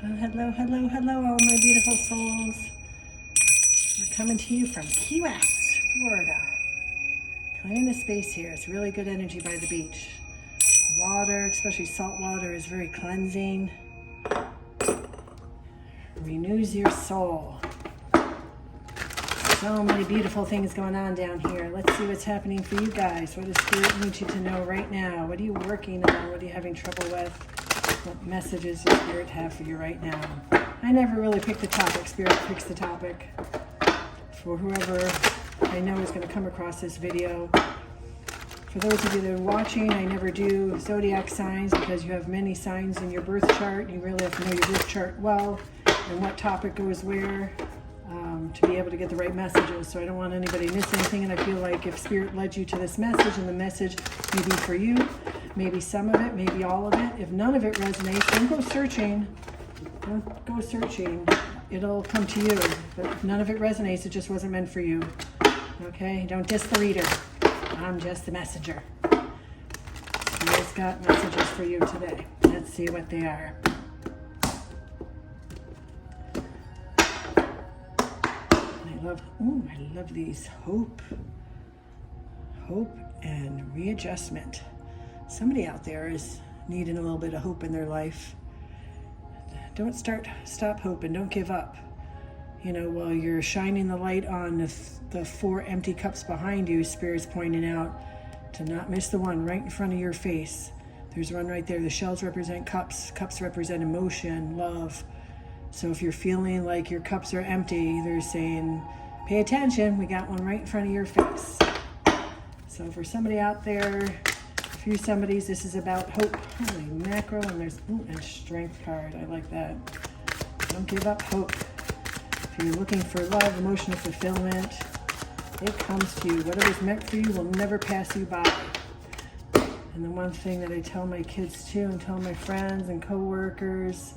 Oh, hello, hello, hello, all my beautiful souls. We're coming to you from Key West, Florida. Clearing the space here. It's really good energy by the beach. Water, especially salt water, is very cleansing. Renews your soul. So many beautiful things going on down here. Let's see what's happening for you guys. What does Spirit need you to know right now? What are you working on? What are you having trouble with? What messages does Spirit have for you right now? I never really pick the topic. Spirit picks the topic for whoever I know is going to come across this video. For those of you that are watching, I never do zodiac signs because you have many signs in your birth chart. You really have to know your birth chart well and what topic goes where to be able to get the right messages. So I don't want anybody to miss anything, and I feel like if Spirit led you to this message and the message may be for you, maybe some of it, maybe all of it. If none of it resonates, don't go searching. Don't go searching. It'll come to you. But if none of it resonates, it just wasn't meant for you. Okay? Don't diss the reader. I'm just the messenger. Spirit's got messages for you today. Let's see what they are. I love these. Hope and readjustment. Somebody out there is needing a little bit of hope in their life. Don't stop hoping. Don't give up. You know, while you're shining the light on the 4 empty cups behind you, Spirit's pointing out to not miss the one right in front of your face. There's one right there. The shells represent cups. Cups represent emotion, love. So if you're feeling like your cups are empty, they're saying, pay attention, we got one right in front of your face. So for somebody out there, a few somebodies, this is about hope. Holy mackerel, and there's a strength card. I like that. Don't give up hope. If you're looking for love, emotional fulfillment, it comes to you. Whatever's meant for you will never pass you by. And the one thing that I tell my kids too, and tell my friends and coworkers,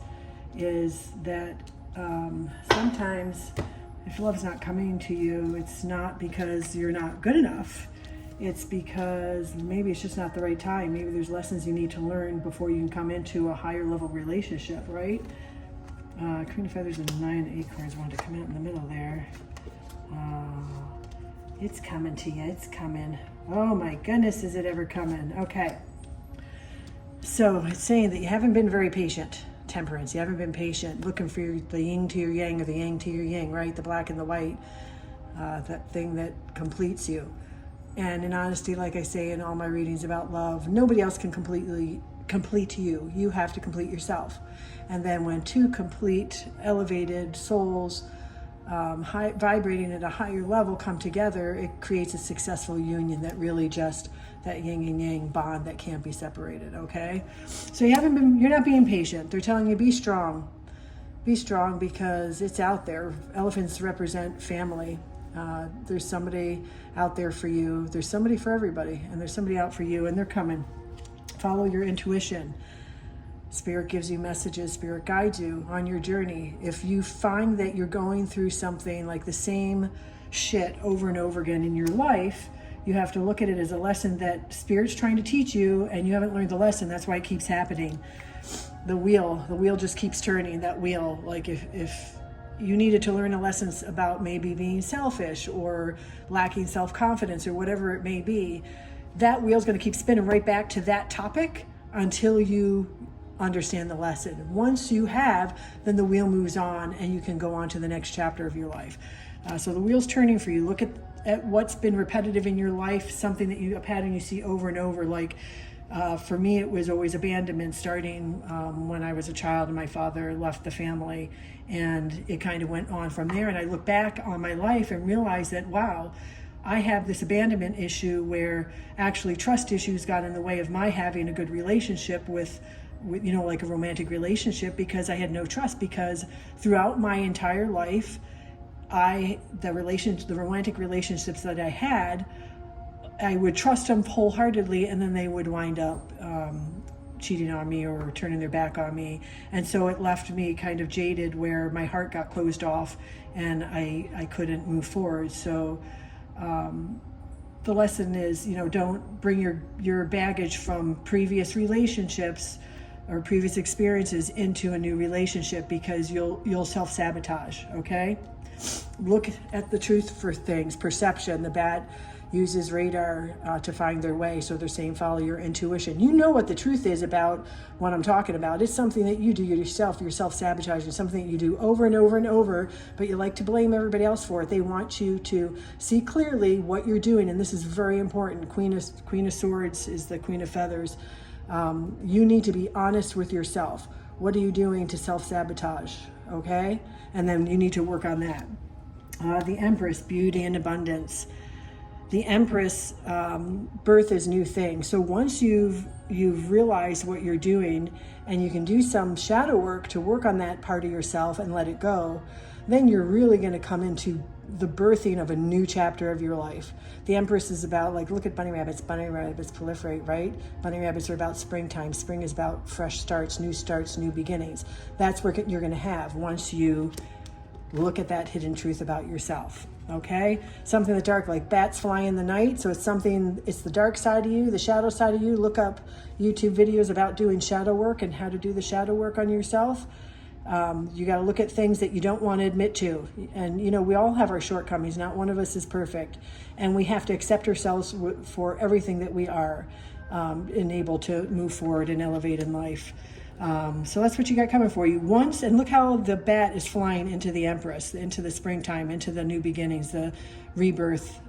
is that sometimes if love's not coming to you, it's not because you're not good enough. It's because maybe it's just not the right time. Maybe there's lessons you need to learn before you can come into a higher level relationship, right? Queen of Feathers and 9 Acorns wanted to come out in the middle there. It's coming to you. It's coming. Oh my goodness, is it ever coming? Okay. So it's saying that you haven't been very patient. Temperance. You haven't been patient, looking for the yin to your yang or the yang to your yin, right? The black and the white, that thing that completes you. And in honesty, like I say in all my readings about love, nobody else can complete you. You have to complete yourself. And then when 2 complete, elevated souls, vibrating at a higher level, come together, it creates a successful union that really just that yin and yang bond that can't be separated. Okay, so you're not being patient. They're telling you be strong because it's out there. Elephants represent family. There's somebody out there for you. There's somebody for everybody, and there's somebody out for you, and they're coming. Follow your intuition. Spirit gives you messages. Spirit guides you on your journey. If you find that you're going through something like the same shit over and over again in your life, you have to look at it as a lesson that Spirit's trying to teach you, and you haven't learned the lesson. That's why it keeps happening. The wheel just keeps turning. That wheel, like if you needed to learn a lesson about maybe being selfish or lacking self-confidence or whatever it may be, that wheel's going to keep spinning right back to that topic until you understand the lesson. Once you have, then the wheel moves on and you can go on to the next chapter of your life. So the wheel's turning for you. Look at what's been repetitive in your life, something that a pattern you see over and over. Like for me, it was always abandonment, starting when I was a child and my father left the family, and it kind of went on from there. And I look back on my life and realize that, wow, I have this abandonment issue where actually trust issues got in the way of my having a good relationship with like a romantic relationship, because I had no trust. Because throughout my entire life, the romantic relationships that I had, I would trust them wholeheartedly, and then they would wind up cheating on me or turning their back on me. And so it left me kind of jaded, where my heart got closed off and I couldn't move forward. So the lesson is, don't bring your baggage from previous relationships or previous experiences into a new relationship, because you'll self-sabotage. Okay, look at the truth for things. Perception. The bat uses radar to find their way, so they're saying follow your intuition. You know what the truth is about what I'm talking about. It's something that you do yourself. You're self-sabotaging, something that you do over and over and over, but you like to blame everybody else for it. They want you to see clearly what you're doing, and this is very important. Queen of Swords is the Queen of Feathers. You need to be honest with yourself. What are you doing to self-sabotage? Okay, and then you need to work on that. The Empress, beauty and abundance. The Empress, birth is new things. So once you've realized what you're doing, and you can do some shadow work to work on that part of yourself and let it go, then you're really going to come into the birthing of a new chapter of your life. The Empress is about, like, look at bunny rabbits. Bunny rabbits proliferate, right? Bunny rabbits are about springtime. Spring is about fresh starts, new beginnings. That's what you're going to have once you look at that hidden truth about yourself. Okay, something in the dark, like bats fly in the night. So it's the dark side of you, the shadow side of you. Look up YouTube videos about doing shadow work and how to do the shadow work on yourself. You got to look at things that you don't want to admit to. And, we all have our shortcomings. Not one of us is perfect. And we have to accept ourselves for everything that we are, and able to move forward and elevate in life. So that's what you got coming for you. And look how the bat is flying into the Empress, into the springtime, into the new beginnings, the rebirth.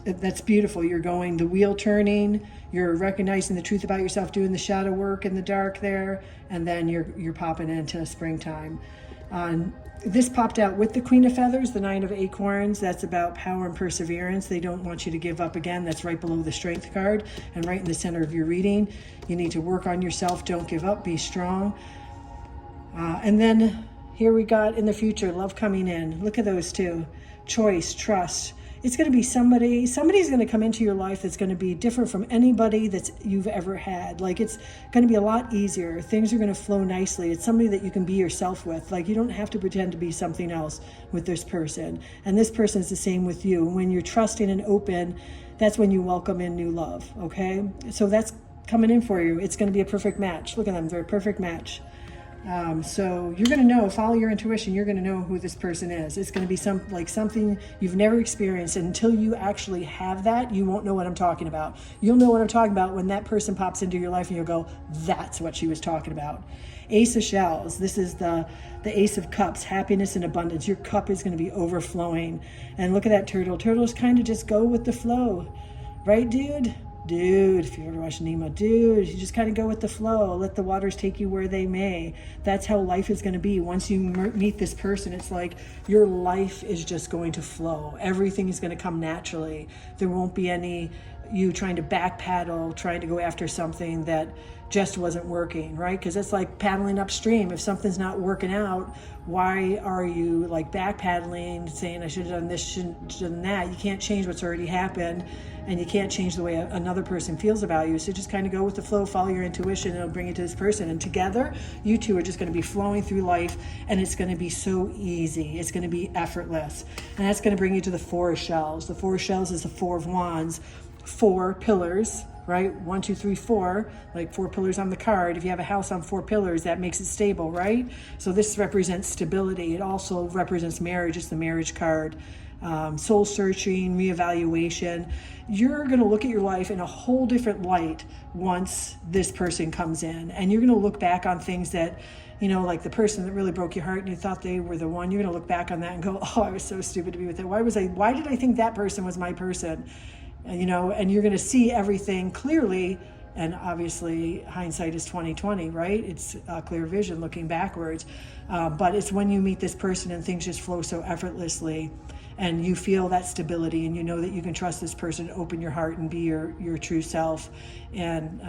That's beautiful. You're going, the wheel turning, you're recognizing the truth about yourself, doing the shadow work in the dark there, and then you're popping into springtime. This popped out with the Queen of Feathers, the Nine of Acorns. That's about power and perseverance. They don't want you to give up again. That's right below the Strength card and right in the center of your reading. You need to work on yourself. Don't give up. Be strong. And then here we got in the future, love coming in. Look at those two. Choice, trust. It's going to be somebody's going to come into your life that's going to be different from anybody that you've ever had. Like, it's going to be a lot easier. Things are going to flow nicely. It's somebody that you can be yourself with. Like, you don't have to pretend to be something else with this person. And this person is the same with you. When you're trusting and open, that's when you welcome in new love. Okay? So that's coming in for you. It's going to be a perfect match. Look at them. They're a perfect match. So you're going to know, follow your intuition, you're going to know who this person is. It's going to be something you've never experienced. And until you actually have that, you won't know what I'm talking about. You'll know what I'm talking about when that person pops into your life and you'll go, that's what she was talking about. Ace of Shells. This is the Ace of Cups, happiness and abundance. Your cup is going to be overflowing. And look at that turtle. Turtles kind of just go with the flow. Right, dude? Dude, if you ever watched Nemo, dude, you just kind of go with the flow. Let the waters take you where they may. That's how life is going to be. Once you meet this person, it's like your life is just going to flow. Everything is going to come naturally. There won't be any you trying to back paddle, trying to go after something that just wasn't working, right? Because it's like paddling upstream. If something's not working out, why are you like back paddling, saying I should have done this, shouldn't have done that? You can't change what's already happened, and you can't change the way another person feels about you. So just kind of go with the flow, follow your intuition, and it'll bring you to this person. And together, you two are just going to be flowing through life, and it's going to be so easy. It's going to be effortless. And that's going to bring you to the Four of Shells. The Four of Shells is the Four of Wands, 4 pillars, right? 1, 2, 3, 4, like 4 pillars on the card. If you have a house on 4 pillars, that makes it stable, right? So this represents stability. It also represents marriage. It's the marriage card. Soul searching, reevaluation. You're going to look at your life in a whole different light once this person comes in, and you're going to look back on things that, like the person that really broke your heart and you thought they were the one. You're going to look back on that and go, oh, I was so stupid to be with it. Why did I think that person was my person? And you're going to see everything clearly. And obviously hindsight is 20/20, right? It's a clear vision looking backwards. But it's when you meet this person and things just flow so effortlessly, and you feel that stability, and you know that you can trust this person, open your heart and be your true self. And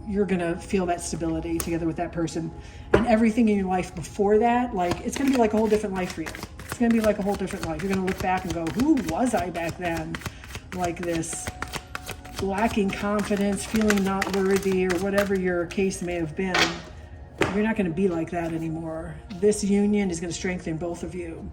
you're going to feel that stability together with that person. And everything in your life before that, like, it's going to be like a whole different life for you. It's going to be like a whole different life. You're going to look back and go, who was I back then? Like this, lacking confidence, feeling not worthy, or whatever your case may have been. You're not going to be like that anymore. This union is going to strengthen both of you.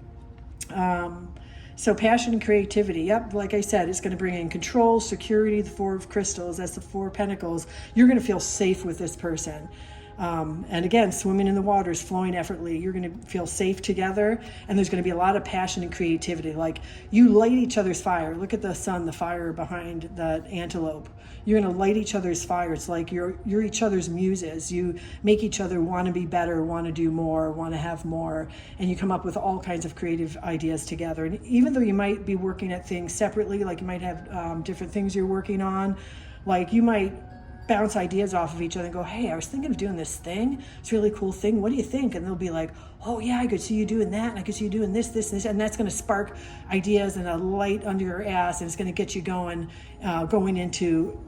So passion and creativity, yep, like I said, it's going to bring in control, security, the Four of Crystals, that's the Four of Pentacles. You're going to feel safe with this person. And again, swimming in the waters, flowing effortlessly, you're going to feel safe together, and there's going to be a lot of passion and creativity. Like, you light each other's fire. Look at the sun, the fire behind that antelope. You're going to light each other's fire. It's like you're each other's muses. You make each other want to be better, want to do more, want to have more, and you come up with all kinds of creative ideas together. And even though you might be working at things separately, like you might have different things you're working on, like you might bounce ideas off of each other and go, hey, I was thinking of doing this thing. It's a really cool thing. What do you think? And they'll be like, oh yeah, I could see you doing that. And I could see you doing this, this, and this. And that's going to spark ideas and a light under your ass. And it's going to get you going into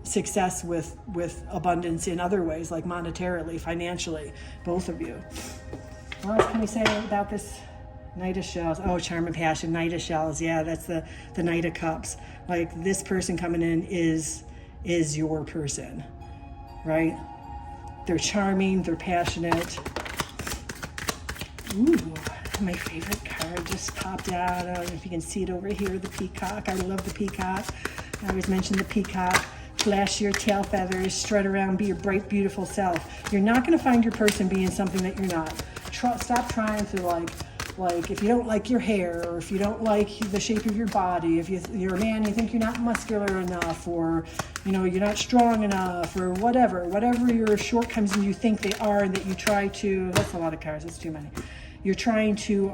success with abundance in other ways, like monetarily, financially, both of you. What else can we say about this Knight of Shells? Oh, charm and passion, Knight of Shells. Yeah, that's the Knight of Cups. Like, this person coming in is your person, right? They're charming, they're passionate. Ooh, my favorite card just popped out. I don't know if you can see it over here, the peacock. I love the peacock. I always mention the peacock. Flash your tail feathers, strut around, be your bright, beautiful self. You're not going to find your person being something that you're not. Stop trying to like if you don't like your hair, or if you don't like the shape of your body, if you're a man, you think you're not muscular enough, or you're not strong enough, or whatever your shortcomings you think they are, and that you try to, that's a lot of cards, that's too many. You're trying to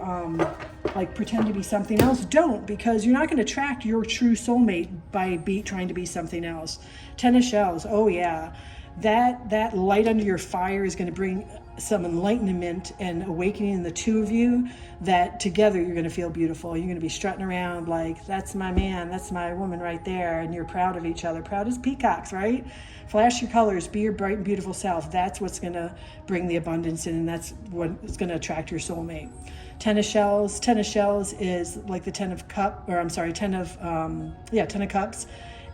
like pretend to be something else. Don't, because you're not going to attract your true soulmate by trying to be something else. Ten of Shells, oh yeah. That light under your fire is going to bring some enlightenment and awakening in the two of you, that together you're going to feel beautiful. You're going to be strutting around like, that's my man, that's my woman right there, and you're proud of each other. Proud as peacocks, right? Flash your colors, be your bright and beautiful self. That's what's going to bring the abundance in, and that's what's going to attract your soulmate. Ten of Shells. Ten of Shells is like the Ten of Cups.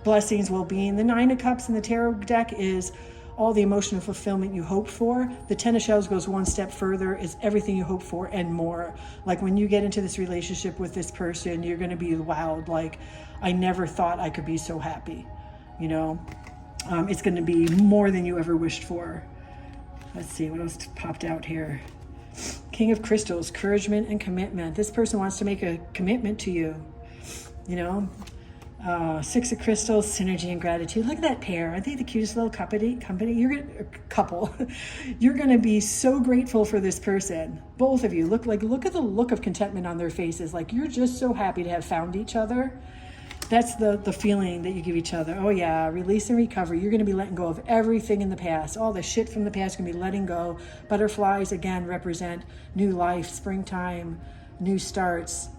Blessings, well-being. The Nine of Cups in the tarot deck is all the emotional fulfillment you hope for. The Ten of Shells goes one step further, is everything you hope for and more. Like, when you get into this relationship with this person, you're going to be wowed. Like, I never thought I could be so happy. It's going to be more than you ever wished for. Let's see what else popped out here. King of Crystals, encouragement and commitment. This person wants to make a commitment to you. Six of Crystals, synergy and gratitude. Look at that pair. Aren't they the cutest little couple? You're gonna be so grateful for this person. Both of you. Look at the look of contentment on their faces. Like, you're just so happy to have found each other. That's the feeling that you give each other. Oh yeah, release and recover. You're going to be letting go of everything in the past. All the shit from the past, going to be letting go. Butterflies, again, represent new life, springtime, new starts.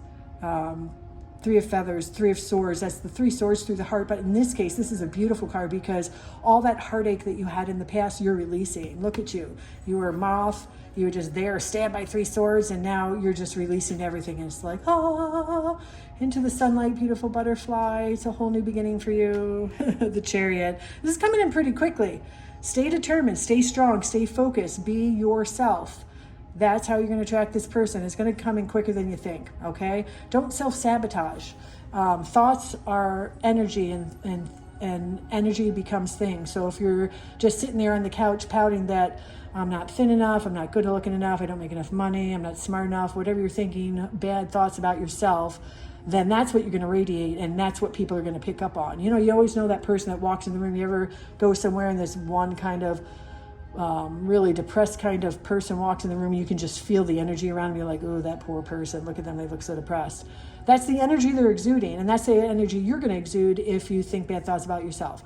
Three of Feathers, Three of Swords. That's the three swords through the heart. But in this case, this is a beautiful card, because all that heartache that you had in the past, you're releasing. Look at you. You were a moth. You were just there, stabbed by three swords, and now you're just releasing everything. And it's like, into the sunlight, beautiful butterfly. It's a whole new beginning for you. The Chariot. This is coming in pretty quickly. Stay determined, stay strong, stay focused, be yourself. That's how you're going to attract this person. It's going to come in quicker than you think, okay? Don't self-sabotage. Thoughts are energy, and energy becomes things. So if you're just sitting there on the couch pouting that I'm not thin enough, I'm not good looking enough, I don't make enough money, I'm not smart enough, whatever you're thinking, bad thoughts about yourself, then that's what you're going to radiate, and that's what people are going to pick up on. You always know that person that walks in the room. You ever go somewhere and there's one kind of really depressed kind of person walks in the room, and you can just feel the energy around them. You're like, oh, that poor person, look at them, they look so depressed. That's the energy they're exuding, and that's the energy you're going to exude if you think bad thoughts about yourself.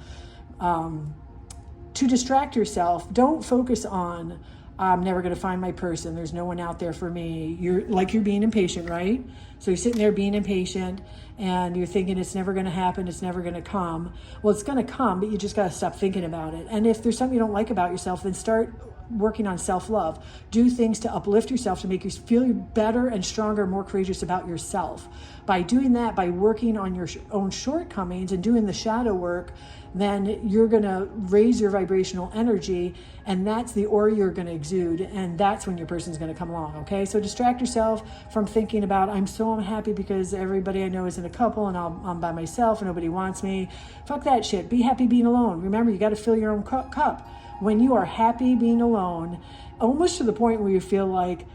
To distract yourself, don't focus on, I'm never going to find my person, there's no one out there for me. You're being impatient, right? So you're sitting there being impatient, and you're thinking it's never going to happen, it's never going to come. Well, it's going to come, but you just got to stop thinking about it. And if there's something you don't like about yourself, then start working on self-love. Do things to uplift yourself, to make you feel better and stronger, more courageous about yourself. By doing that, by working on your own shortcomings and doing the shadow work, then you're going to raise your vibrational energy, and that's the aura you're going to exude, and that's when your person's going to come along. Okay, so distract yourself from thinking about, I'm so unhappy because everybody I know is in a couple and I'm by myself and nobody wants me. Fuck that shit. Be happy being alone. Remember, you got to fill your own cup. When you are happy being alone, almost to the point where you feel like,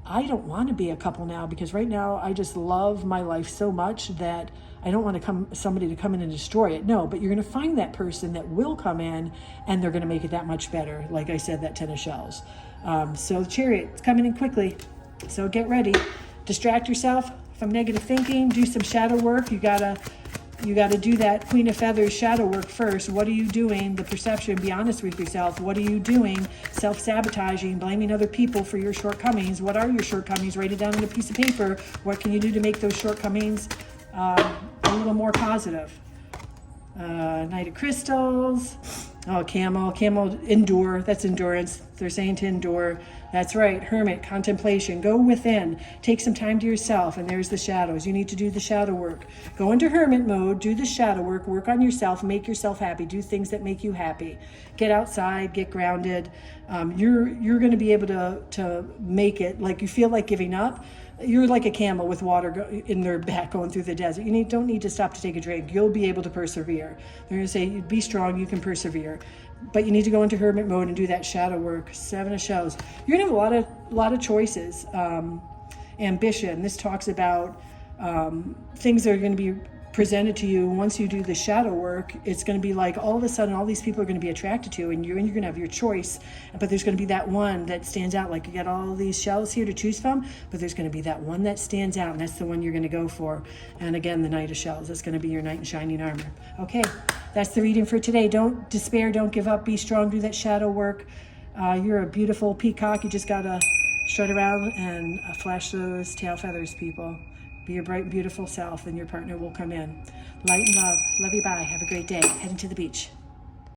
I don't want to be a couple now, because right now I just love my life so much that I don't want somebody to come in and destroy it. No, but you're going to find that person that will come in, and they're going to make it that much better. Like I said, that 10 of shells. So the Chariot, it's coming in quickly. So get ready. Distract yourself from negative thinking. Do some shadow work. You gotta do that Queen of Feathers shadow work first. What are you doing? The perception. Be honest with yourself. What are you doing? Self-sabotaging, blaming other people for your shortcomings. What are your shortcomings? Write it down on a piece of paper. What can you do to make those shortcomings a little more positive? Knight of Crystals. Oh, Camel, endure. That's endurance. They're saying to endure. That's right. Hermit, contemplation. Go within. Take some time to yourself. And there's the shadows. You need to do the shadow work. Go into hermit mode. Do the shadow work. Work on yourself. Make yourself happy. Do things that make you happy. Get outside. Get grounded. You're going to be able to make it. Like you feel like giving up. You're like a camel with water in their back going through the desert. You don't need to stop to take a drink. You'll be able to persevere. They're going to say, be strong, you can persevere. But you need to go into hermit mode and do that shadow work. 7 of shells. You're going to have a lot of choices. Ambition. This talks about things that are going to be presented to you. Once you do the shadow work, it's going to be like all of a sudden all these people are going to be attracted to you, and you're going to have your choice, but there's going to be that one that stands out. Like you got all these shells here to choose from, but there's going to be that one that stands out, and that's the one you're going to go for. And again, the Knight of Shells, that's going to be your knight in shining armor. Okay, that's the reading for today. Don't despair, don't give up, be strong, do that shadow work. You're a beautiful peacock. You just gotta strut around and flash those tail feathers, people. Be your bright, beautiful self, and your partner will come in. Light and love. Love you, bye. Have a great day. Heading to the beach.